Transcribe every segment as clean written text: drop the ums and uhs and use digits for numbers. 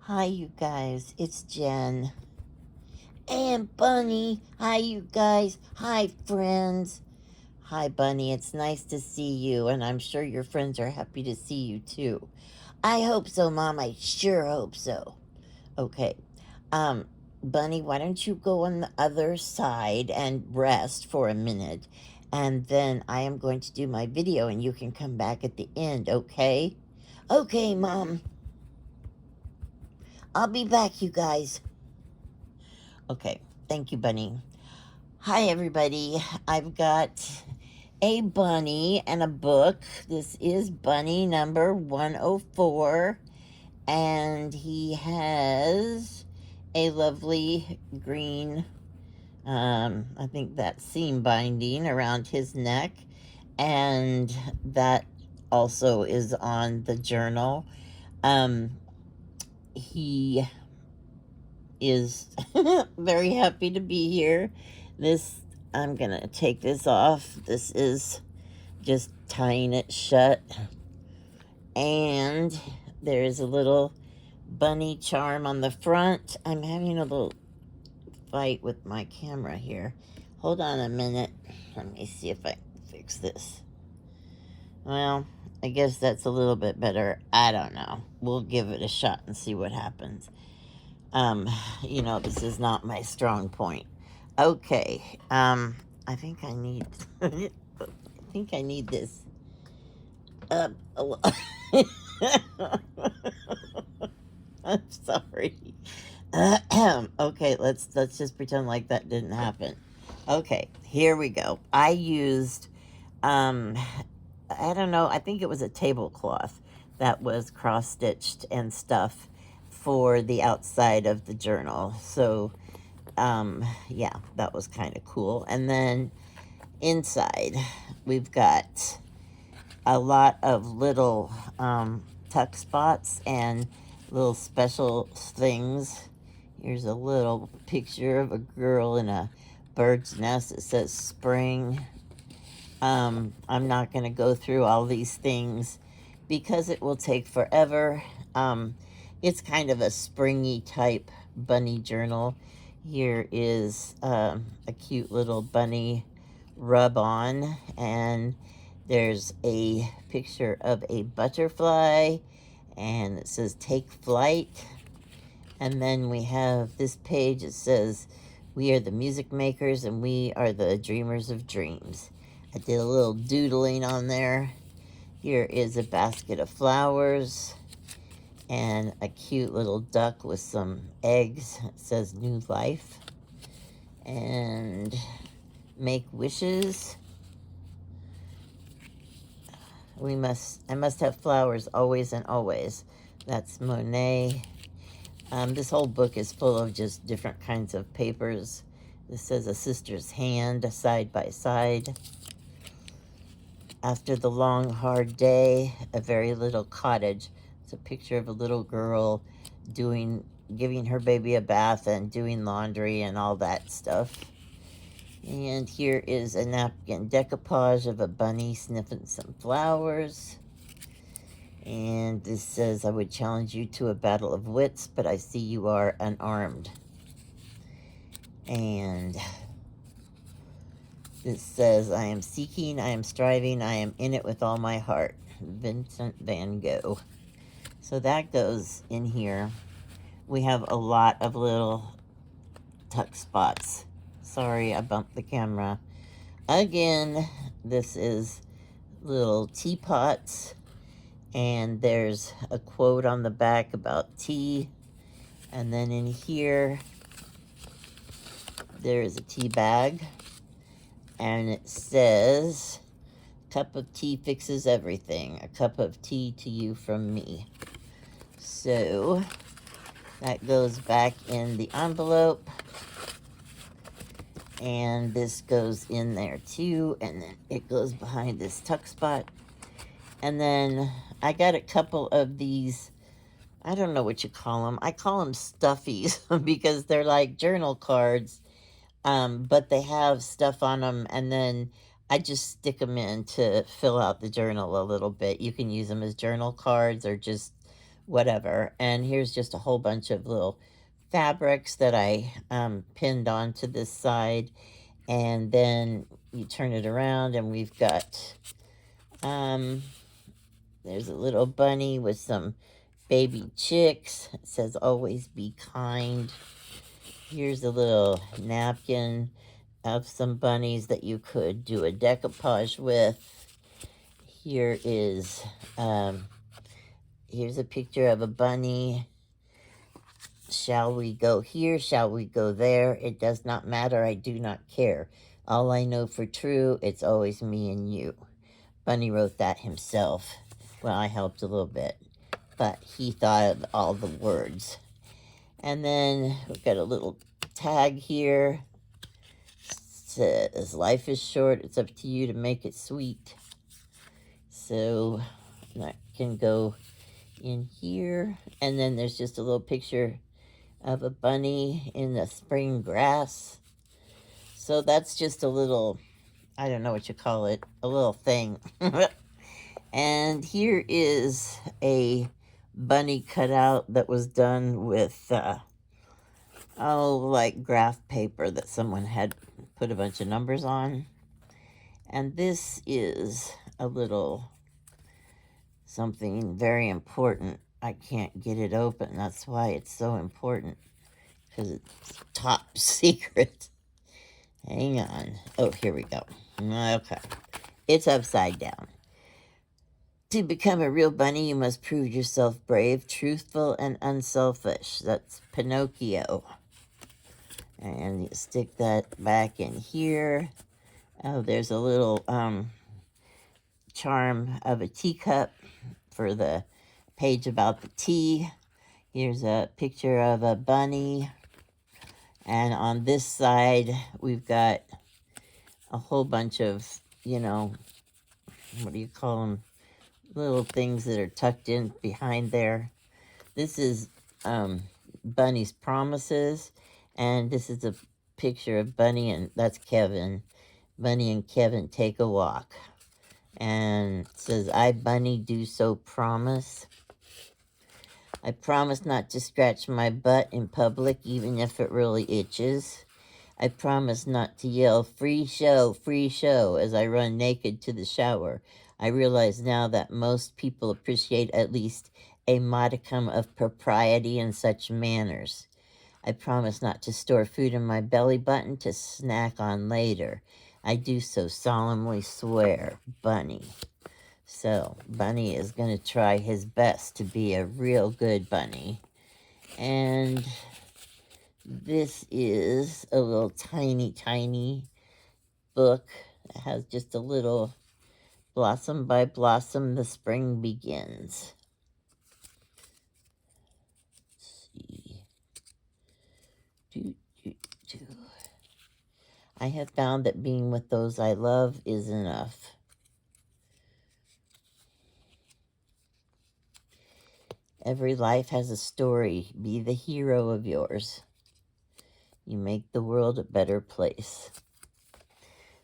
Hi, you guys. It's Jen. And Bunny. Hi, you guys. Hi, friends. Hi, Bunny. It's nice to see you, and I'm sure your friends are happy to see you too. I hope so, Mom. I sure hope so. Okay. Um, Bunny, why don't you go on the other side and rest for a minute? And then I am going to do my video, and you can come back at the end, okay? Okay, Mom. I'll be back, you guys. Okay. Thank you, Bunny. Hi, everybody. I've got a bunny and a book. This is bunny number 104, and he has a lovely green, I think that seam binding around his neck, and that also is on the journal. Um, he is very happy to be here. This, I'm gonna take this off. This is just tying it shut. And there's a little bunny charm on the front. I'm having a little fight with my camera here. Hold on a minute. Let me see if I can fix this. Well, I guess that's a little bit better. I don't know. We'll give it a shot and see what happens. Um, this is not my strong point. Okay. I think I need I think I need this up a I'm sorry. Okay, let's just pretend like that didn't happen. Okay, here we go. I used um I don't know, I think it was a tablecloth that was cross stitched and stuff for the outside of the journal. So yeah, that was kind of cool. And then inside we've got a lot of little tuck spots and little special things. Here's a little picture of a girl in a bird's nest. It says spring. I'm not going to go through all these things because it will take forever. It's kind of a springy type bunny journal. Here is a cute little bunny rub on, and there's a picture of a butterfly, and it says take flight. And then we have this page. It says, we are the music makers and we are the dreamers of dreams. I did a little doodling on there. Here is a basket of flowers and a cute little duck with some eggs. It says new life. And make wishes. I must have flowers always and always. That's Monet. This whole book is full of just different kinds of papers. This says a sister's hand side by side. After the long, hard day, a very little cottage. It's a picture of a little girl giving her baby a bath and doing laundry and all that stuff. And here is a napkin decoupage of a bunny sniffing some flowers. And this says, I would challenge you to a battle of wits, but I see you are unarmed. And this says, I am seeking, I am striving, I am in it with all my heart. Vincent van Gogh. So that goes in here. We have a lot of little tuck spots. Sorry, I bumped the camera. Again, this is little teapots. And there's a quote on the back about tea. And then in here, there is a tea bag. And it says, cup of tea fixes everything. A cup of tea to you from me. So that goes back in the envelope. And this goes in there too. And then it goes behind this tuck spot. And then I got a couple of these, I don't know what you call them. I call them stuffies because they're like journal cards, but they have stuff on them. And then I just stick them in to fill out the journal a little bit. You can use them as journal cards or just whatever. And here's just a whole bunch of little fabrics that I pinned onto this side. And then you turn it around and we've got, there's a little bunny with some baby chicks. It says always be kind. Here's a little napkin of some bunnies that you could do a decoupage with. Here is, here's a picture of a bunny. Shall we go here? Shall we go there? It does not matter. I do not care. All I know for true, it's always me and you. Bunny wrote that himself. Well, I helped a little bit, but he thought of all the words. And then we've got a little tag here. It says, life is short. It's up to you to make it sweet. So that can go in here. And then there's just a little picture of a bunny in the spring grass. So that's just a little, I don't know what you call it, a little thing. And here is a bunny cutout that was done with, like graph paper that someone had put a bunch of numbers on. And this is a little something very important. I can't get it open. That's why it's so important, because it's top secret. Hang on. Oh, here we go. Okay. It's upside down. To become a real bunny, you must prove yourself brave, truthful, and unselfish. That's Pinocchio. And you stick that back in here. Oh, there's a little charm of a teacup for the page about the tea. Here's a picture of a bunny. And on this side, we've got a whole bunch of, what do you call them? Little things that are tucked in behind there. This is Bunny's promises. And this is a picture of Bunny, and that's Kevin. Bunny and Kevin take a walk. And it says, I, Bunny, do so promise. I promise not to scratch my butt in public, even if it really itches. I promise not to yell, free show, as I run naked to the shower. I realize now that most people appreciate at least a modicum of propriety in such manners. I promise not to store food in my belly button to snack on later. I do so solemnly swear, Bunny. So, Bunny is going to try his best to be a real good bunny. And this is a little tiny, tiny book. It has just a little blossom by blossom, the spring begins. Let's see. I have found that being with those I love is enough. Every life has a story. Be the hero of yours. You make the world a better place.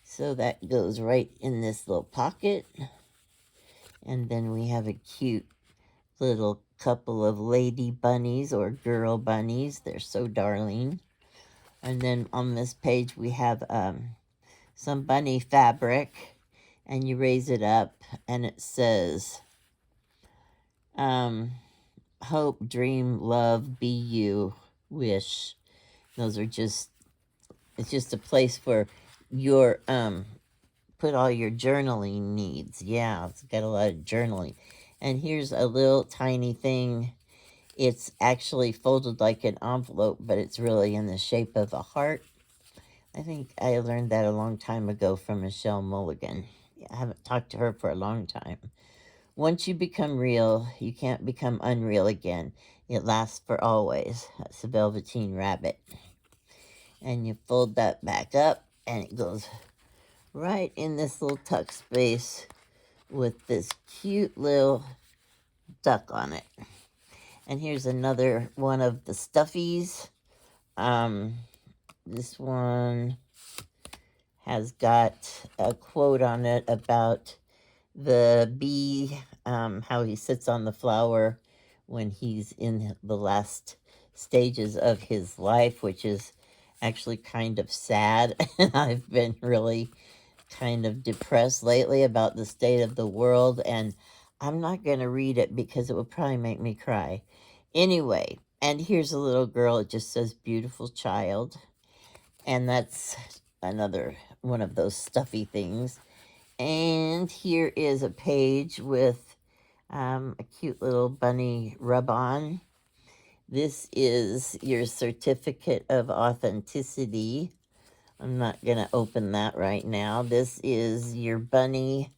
So that goes right in this little pocket. And then we have a cute little couple of lady bunnies or girl bunnies. They're so darling. And then on this page we have some bunny fabric. And you raise it up and it says, hope, dream, love, be you, wish. Those are just, it's just a place for your, put all your journaling needs. Yeah, it's got a lot of journaling. And here's a little tiny thing. It's actually folded like an envelope, but it's really in the shape of a heart. I think I learned that a long time ago from Michelle Mulligan. I haven't talked to her for a long time. Once you become real, you can't become unreal again. It lasts for always. That's the Velveteen Rabbit. And you fold that back up, and it goes right in this little tuck space with this cute little duck on it. And here's another one of the stuffies. This one has got a quote on it about the bee, how he sits on the flower when he's in the last stages of his life, which is actually kind of sad. And I've been really kind of depressed lately about the state of the world, and I'm not going to read it because it would probably make me cry. Anyway, and here's a little girl. It just says beautiful child, and that's another one of those stuffy things. And here is a page with a cute little bunny rub on. This is your certificate of authenticity. I'm not going to open that right now. This is your bunny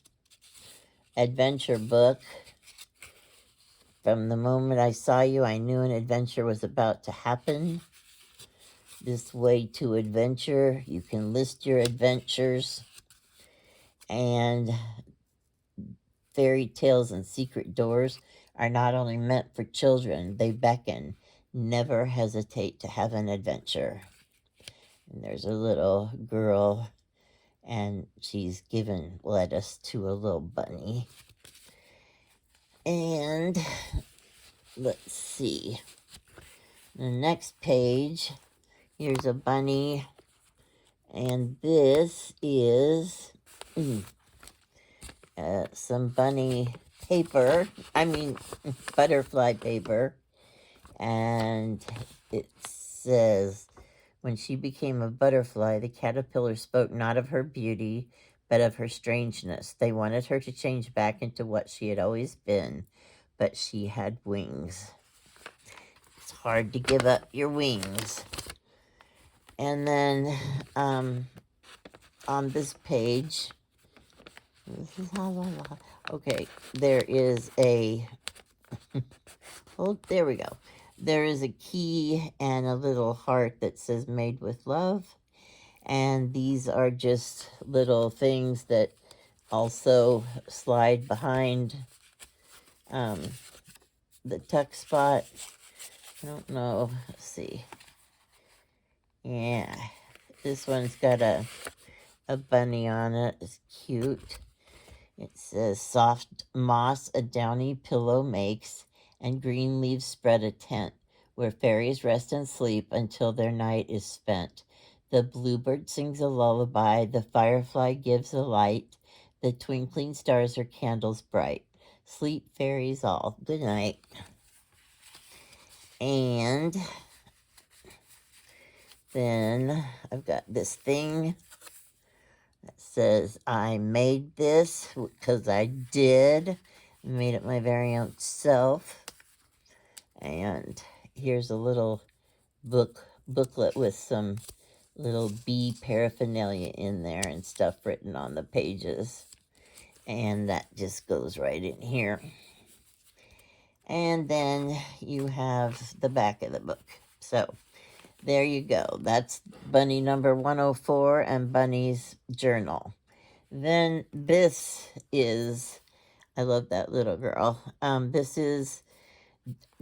adventure book. From the moment I saw you, I knew an adventure was about to happen. This way to adventure, you can list your adventures. And fairy tales and secret doors are not only meant for children, they beckon. Never hesitate to have an adventure. And there's a little girl, and she's given lettuce to a little bunny. And let's see. The next page, here's a bunny, and this is some bunny paper. I mean, butterfly paper. And it says, when she became a butterfly, the caterpillar spoke not of her beauty, but of her strangeness. They wanted her to change back into what she had always been, but she had wings. It's hard to give up your wings. And then on this page, okay, there is a, oh, there we go. There is a key and a little heart that says made with love. And these are just little things that also slide behind the tuck spot. I don't know. Let's see. Yeah. This one's got a bunny on it. It's cute. It says, soft moss a downy pillow makes, and green leaves spread a tent, where fairies rest and sleep until their night is spent. The bluebird sings a lullaby, the firefly gives a light, the twinkling stars are candles bright. Sleep, fairies all. Good night. And then I've got this thing that says, I made this because I did. Made it my very own self. And here's a little booklet with some little bee paraphernalia in there and stuff written on the pages. And that just goes right in here. And then you have the back of the book. So there you go. That's Bunny number 104 and Bunny's journal. Then this is, I love that little girl. This is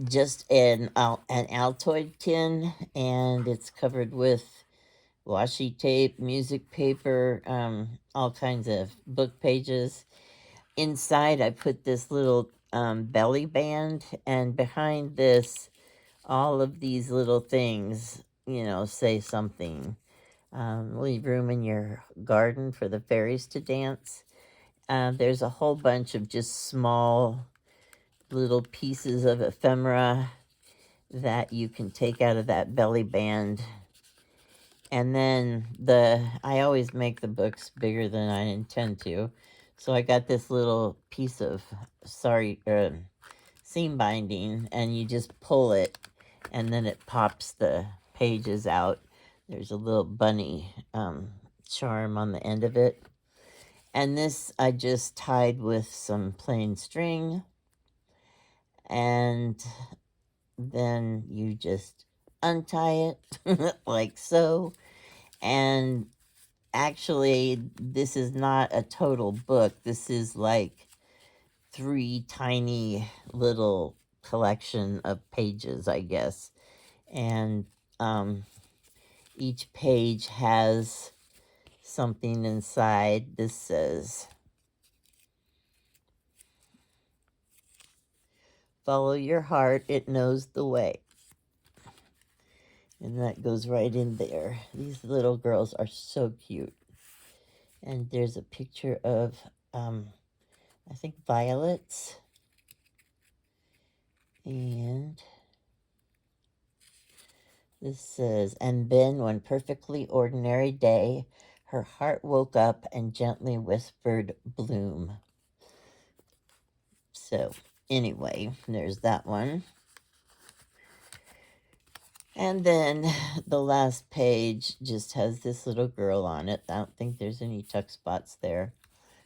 just an Altoid tin, and it's covered with washi tape, music paper, all kinds of book pages. Inside, I put this little belly band, and behind this, all of these little things, say something. Leave room in your garden for the fairies to dance. There's a whole bunch of just small little pieces of ephemera that you can take out of that belly band. And then I always make the books bigger than I intend to. So I got this little piece of seam binding, and you just pull it, and then it pops the pages out. There's a little bunny charm on the end of it. And this I just tied with some plain string. And then you just untie it like so. And actually, this is not a total book. This is like 3 tiny little collection of pages, I guess. And each page has something inside. This says, Follow your heart, it knows the way. And that goes right in there. These little girls are so cute. And there's a picture of, I think, violets. And this says, and then one perfectly ordinary day, her heart woke up and gently whispered, bloom. So, anyway, there's that one. And then the last page just has this little girl on it. I don't think there's any tuck spots there.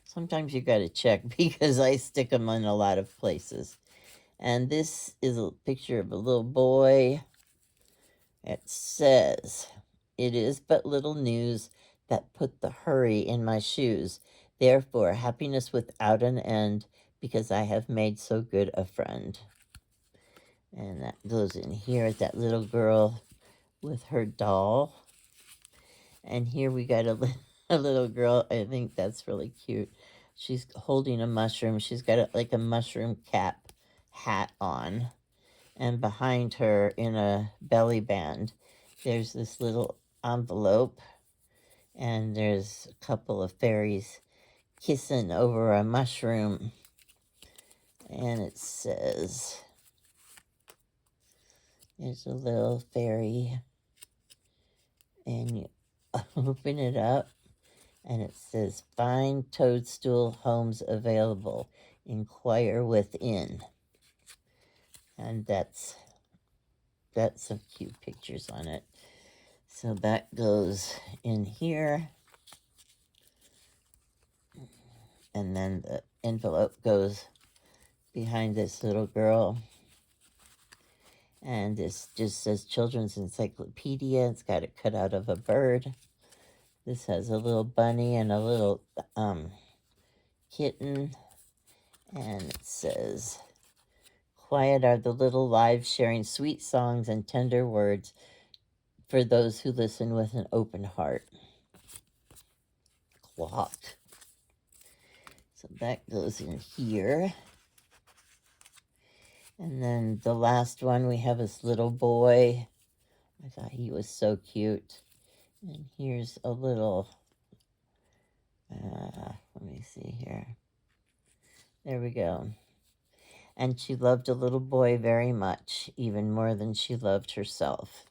Sometimes you got to check because I stick them in a lot of places. And this is a picture of a little boy. It says, it is but little news that put the hurry in my shoes. Therefore, happiness without an end, because I have made so good a friend. And that goes in here, that little girl with her doll. And here we got a little girl. I think that's really cute. She's holding a mushroom. She's got like a mushroom cap hat on. And behind her in a belly band, there's this little envelope. And there's a couple of fairies kissing over a mushroom. And it says, there's a little fairy. And you open it up. And it says, find toadstool homes available. Inquire within. And that's some cute pictures on it. So that goes in here. And then the envelope goes behind this little girl. And this just says Children's Encyclopedia. It's got it cut out of a bird. This has a little bunny and a little kitten. And it says, quiet are the little lives sharing sweet songs and tender words for those who listen with an open heart. Clock. So that goes in here. And then the last one, we have this little boy. I thought he was so cute. And here's a little, let me see here. There we go. And she loved a little boy very much, even more than she loved herself.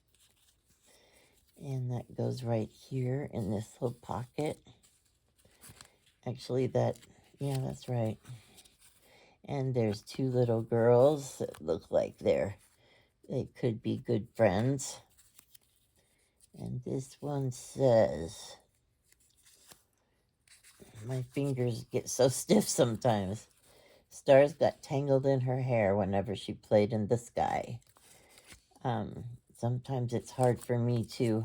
And that goes right here in this little pocket. Actually, yeah, that's right. And there's two little girls that look like they could be good friends. And this one says, my fingers get so stiff sometimes. Stars got tangled in her hair whenever she played in the sky. Sometimes it's hard for me to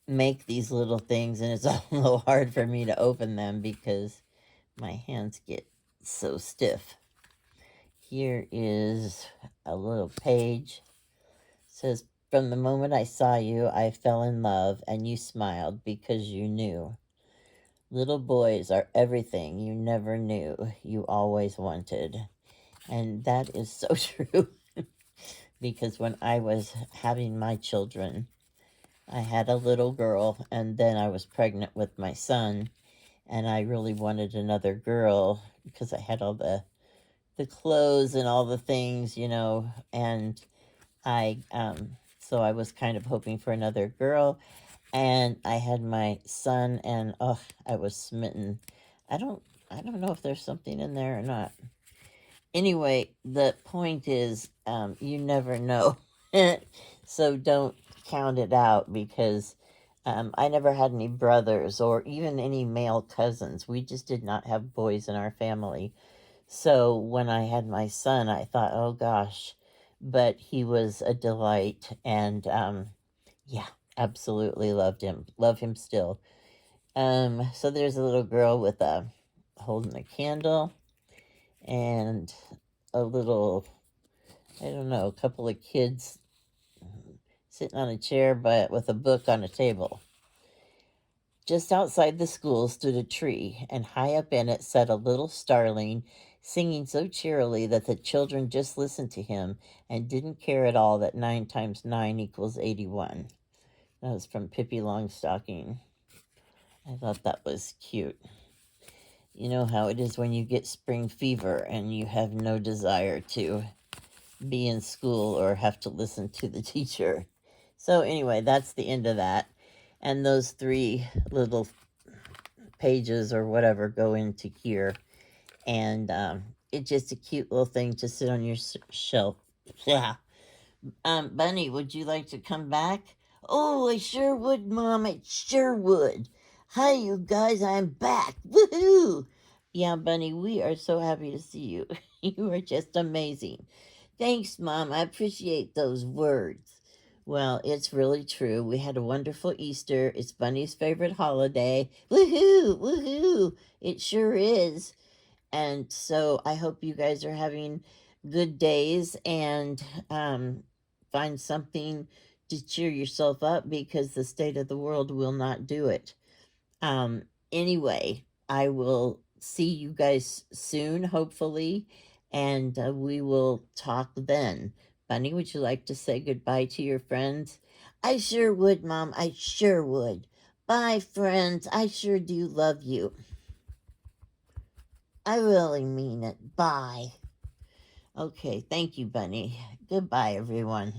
make these little things, and it's a little hard for me to open them because my hands get so stiff. Here is a little page. It says, from the moment I saw you, I fell in love, and you smiled because you knew. Little boys are everything you never knew you always wanted. And that is so true. Because when I was having my children, I had a little girl, and then I was pregnant with my son, and I really wanted another girl because I had all the clothes and all the things, and so I was kind of hoping for another girl, and I had my son, and I was smitten. I don't know if there's something in there or not. Anyway, the point is, you never know. So don't count it out, because I never had any brothers or even any male cousins. We just did not have boys in our family. So when I had my son, I thought, oh gosh, but he was a delight. And yeah, absolutely loved him. Love him still. So there's a little girl with holding a candle, and a little, I don't know, a couple of kids sitting on a chair but with a book on a table. Just outside the school stood a tree, and high up in it sat a little starling, singing so cheerily that the children just listened to him and didn't care at all that 9 times 9 equals 81. That was from Pippi Longstocking. I thought that was cute. You know how it is when you get spring fever and you have no desire to be in school or have to listen to the teacher. So, anyway, that's the end of that. And those 3 little pages or whatever go into here. And it's just a cute little thing to sit on your shelf. Yeah. Bunny, would you like to come back? Oh, I sure would, Mom. I sure would. Hi, you guys. I'm back. Woohoo! Yeah, Bunny, we are so happy to see you. You are just amazing. Thanks, Mom. I appreciate those words. Well, it's really true. We had a wonderful Easter. It's Bunny's favorite holiday. Woohoo! Woohoo! It sure is. And so I hope you guys are having good days and find something to cheer yourself up because the state of the world will not do it. Anyway, I will see you guys soon, hopefully, and we will talk then. Bunny, would you like to say goodbye to your friends? I sure would, Mom. I sure would. Bye, friends. I sure do love you. I really mean it. Bye. Okay, thank you, Bunny. Goodbye, everyone.